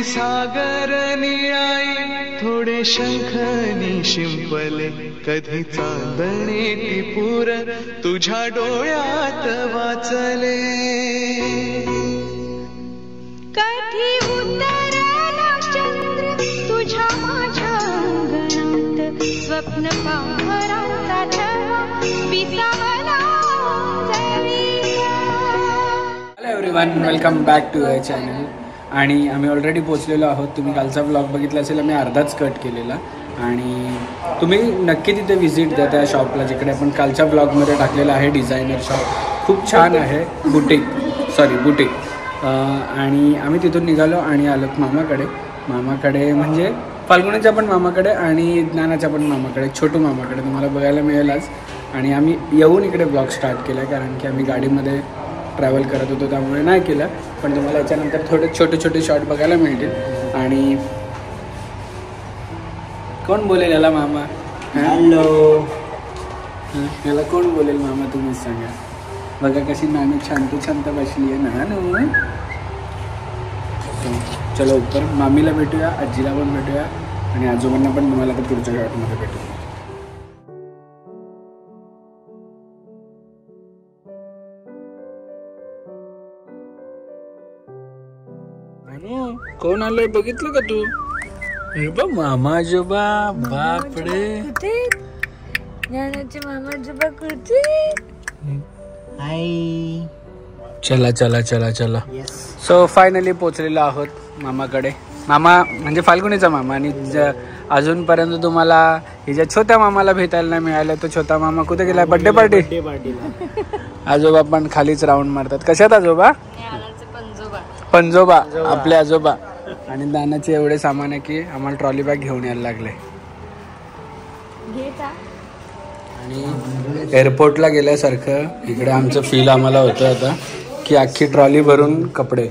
सागर निळाई थोडे शंखनी शिंपले कधी चांदणे टिपूर तुझ्या डोळ्यात वाचले कधी उतरला चंद्र तुझ्या माझ्या अंगणात स्वप्न पांघराचा छळा विसावला hello everyone, welcome back to your channel. आणि आम्ही ऑलरेडी पोचलेलो आहोत. तुम्ही कालचा व्लॉग बघितला असेल, आम्ही अर्धाच कट केलेला. आणि तुम्ही नक्की तिथे व्हिजिट द्या त्या शॉपला जिकडे आपण कालच्या व्लॉगमध्ये टाकलेलं आहे. डिझायनर शॉप खूप छान आहे. बुटीक. आणि आम्ही तिथून निघालो आणि आलो मामाकडे म्हणजे फाल्गुनीच्या पण मामाकडे आणि ज्ञानाच्या पण मामाकडे, छोटू मामाकडे. तुम्हाला बघायला मिळेल आज. आणि आम्ही येऊन इकडे ब्लॉग स्टार्ट केला कारण की आम्ही गाडीमध्ये ट्रॅव्हल करत होतो, त्यामुळे नाही केलं. पण तुम्हाला याच्यानंतर थोडे छोटे शॉट बघायला मिळतील. आणि कोण बोलेल याला मामा? हॅलो, याला कोण बोलेल मामा तुम्हीच सांगा. बघा कशी नानू शांत बसली आहे नानू. चलो ऊपर मामीला भेटूया, आजीला पण भेटूया आणि आजोबांना पण तुम्हाला तर पुढच्या शॉटमध्ये भेटूया. कोण आलंय बघितलं का तू? हे बघ मामा आजोबा. बापरे, ज्ञानाचे मामा आजोबा कुठे? हाय. चला. सो फायनली पोचलेलो आहोत मामाकडे. मामा म्हणजे फाल्गुनीचा मामा. आणि अजूनपर्यंत तुम्हाला हिच्या छोट्या मामाला भेटायला नाही मिळालं. तो छोटा मामा कुठे गेला? बर्थडे पार्टीला. आजोबा पण खालीच राऊंड मारतात. कशात आजोबा? पंजोबा, आपले आजोबा. आणि दानाचे एवढे सामान आहे की आम्हाला ट्रॉली बॅग घेऊन यायला लागले. आणि एअरपोर्टला गेल्यासारखं इकडे आमचं फील आम्हाला होतं आता की अख्खी ट्रॉली भरून कपडे,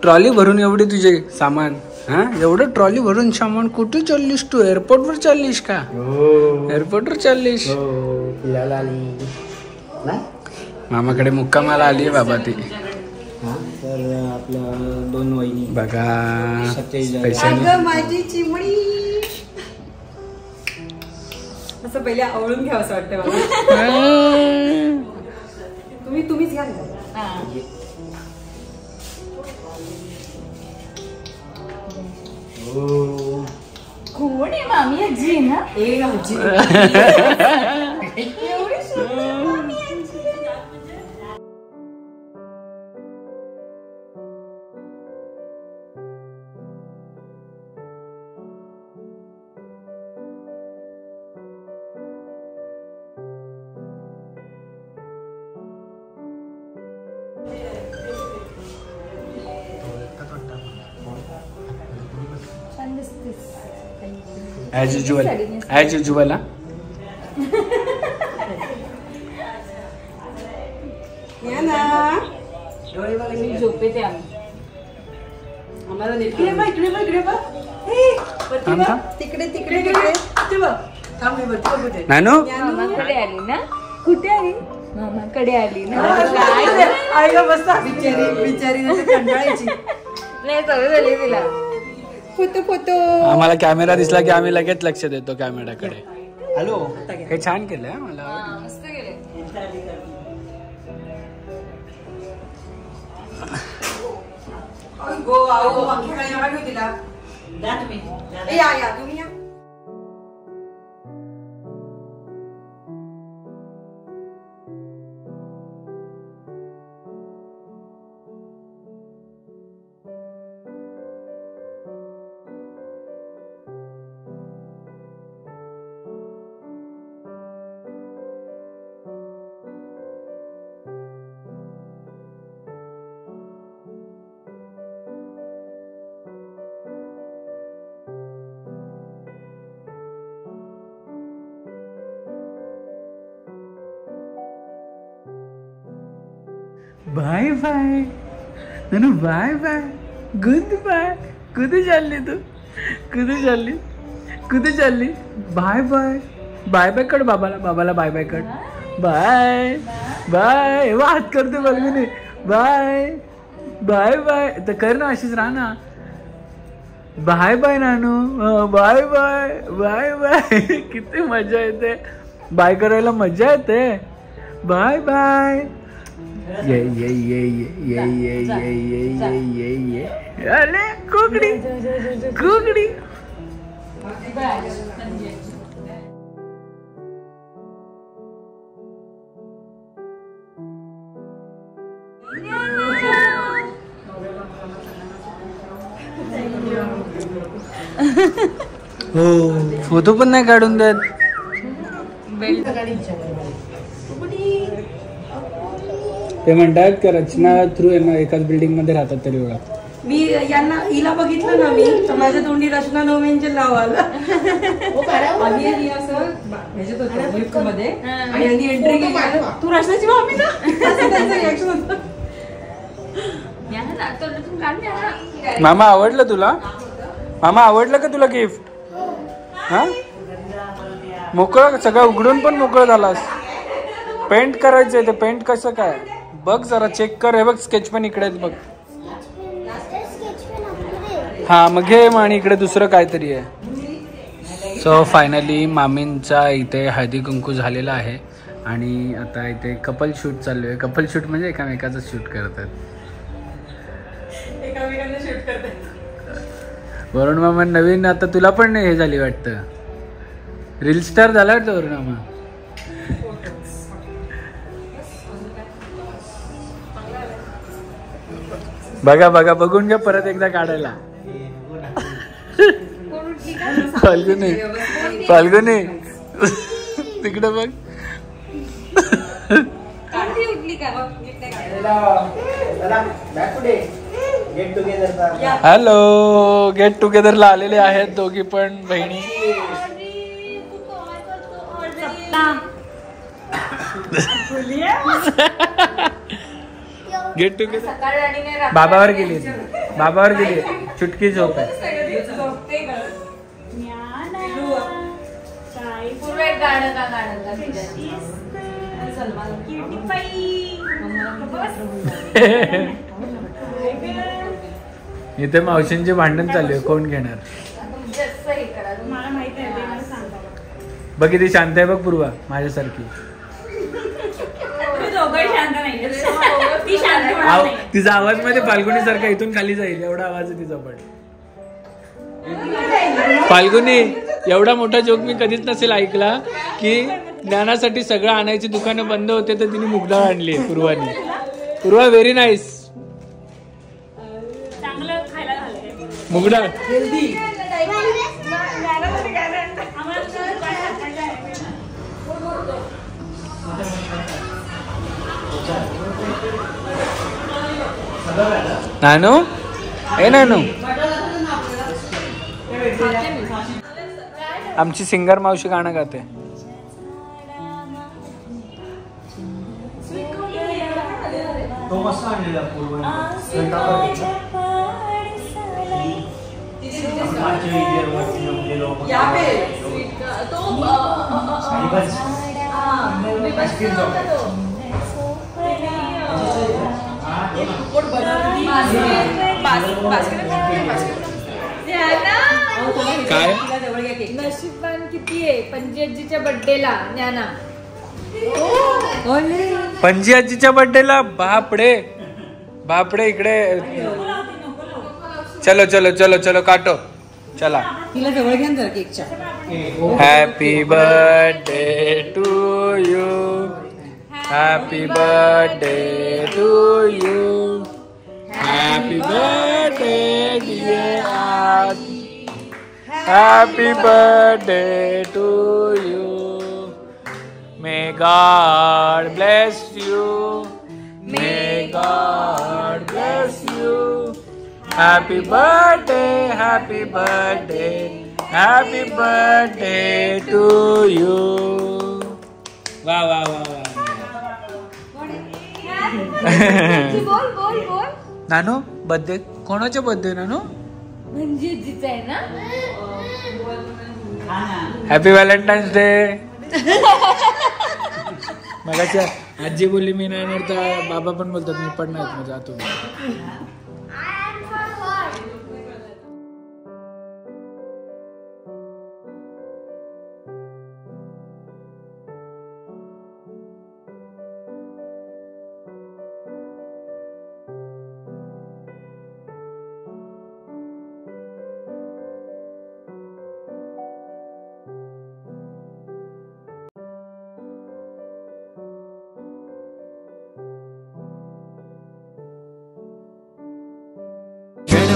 ट्रॉली भरून एवढे तुझे सामान. एवढं ट्रॉली भरून सामान कुठे चाललीस तू? एअरपोर्टवर चाललीस का? एअरपोर्टवर चाललीस? मामाकडे मुक्कामाला आली आहे बाबा ती. तर आपलं 2 वहिनी बघा. माझी चिमणी असं पहिले आवळून घ्यावं असं वाटतं मला. तुम्हीच घ्या. कोण आहे? मामी आजी ना? आजी एवढी सुंदर मामी आजी. As usual. डोळे बघा, झोपेते आम्ही. आम्हाला इकडे नानू मामाकडे आली ना? कुठे आली? मामाकडे आली ना? आई ग बस बिचारी कंटाळायची. नाही, सवय झाली तिला. फोटो आम्हाला कॅमेरा दिसला की आम्ही लगेच लक्ष देतो कॅमेराकडे. हॅलो, हे छान केलंय. मला मस्त गेले. तुम्ही बाय बाय नानू, बाय बाय, गुड बाय. कुठे चालली तू? कुठे चालली? Bye bye. बाय बाय कर बाबाला बाय बाय कर. Bye bye. हात करते बघ. Bye bye bye. तर कर ना, अशीच राहा ना. बाय बाय नानू, बाय बाय बाय बाय. किती मजा येते बाय करायला, मजा येते. Bye bye. ये ये ये ये ये ये ये ये ये ये. अरे कोकडी कोकडी. हो, फोटो पण नाही काढून देत. ते म्हणतात का रचना थ्रू एकाच बिल्डिंग मध्ये राहतात तरी ओळख. मी यांना हिला बघितलं ना मी तर माझ्या तोंडी रचना नवमेंचे नाव आलं. आणि मी असं ह्याच्यात होतो लिफ्ट मध्ये आणि यांनी एंट्री केली, तू रचनाची मम्मी ना, असं त्यांचं रिॲक्शन होतं. मामा आवडलं तुला? मामा आवडलं का तुला गिफ्ट? हा, मोकळं सगळं उघडून पण मोकळं झालास. पेंट करायचंय ते, पेंट कसं काय बघ जरा, चेक कर. हे बघ स्केच पेन इकडे बघ. हा मग घे मग, आणि इकडे दुसरं काहीतरी आहे. सो फायनली मामींचा इथे हळदी कुंकू झालेला आहे आणि आता इथे कपल शूट चालू आहे. कपल शूट म्हणजे एकामेकाचं शूट करतात. वरुण मामा नवीन, आता तुला पण हे झाली वाटतं, रील स्टार झाला वाटतं वरुण मामा. बघा बघा, बघून घ्या परत एकदा काढायला. फाल्गुनी फाल्गुनी तिकडे बघ. हॅलो, गेट टुगेदरला आलेले आहेत दोघी पण बहिणी. गेट टुगेदर बाबावर गेली, बाबावर गेली, चुटकी झोप आहे. इथे मावशींचे भांडण चालू आहे, कोण घेणार. बघ किती शांत आहे बघ पूर्वा, माझ्यासारखी. तिचा आवाज मध्ये फाल्गुनी सारखा इथून खाली जाईल एवढा आवाज आहे तिचा. पण फाल्गुनी, एवढा मोठा जोक मी कधीच नसेल ऐकला की ज्ञानासाठी सगळं आणायची दुकानं बंद होते तर तिने मुगडाळ आणली पूर्वानी. पूर्वा व्हेरी नाईस. मुगडाळ नानू, ए नानू. आमची सिंगर मावशी गाणं गाते. काय नशीबवान किती आहे पणजी आजीच्या बर्थडेला ज्ञाना. पणजी आजीच्या बर्थडेला. बापडे बापडे, इकडे चलो चलो चलो चलो काटो चला. तिला जवळ घ्या जरा केकच्या. Happy birthday to you, happy birthday to you, happy birthday dear, happy birthday to you. May God bless you, may God bless you. Happy birthday, happy birthday, happy birthday to you. वा वा वा वा. बोल बोल बोल. नानू birthday कोणाचा birthday नानू? म्हणजे आजीचा आहे ना. Happy Valentine's day. मगाशी आजी बोलली मी नाही येणार तर बाबा पण बोलतात मी पण नाही, मजा तुम्ही.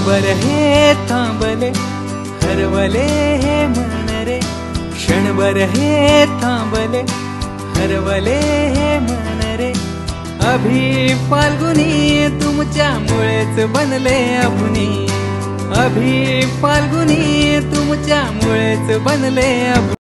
क्षणभर हे थांबले हरवले हे मन रे, क्षणभर हे थांबले हरवले हे मन रे. अभि फाल्गुनी तुमच्यामुळेच बनले अभुनी, अभि फाल्गुनी तुमच्यामुळेच बनले अभुनी.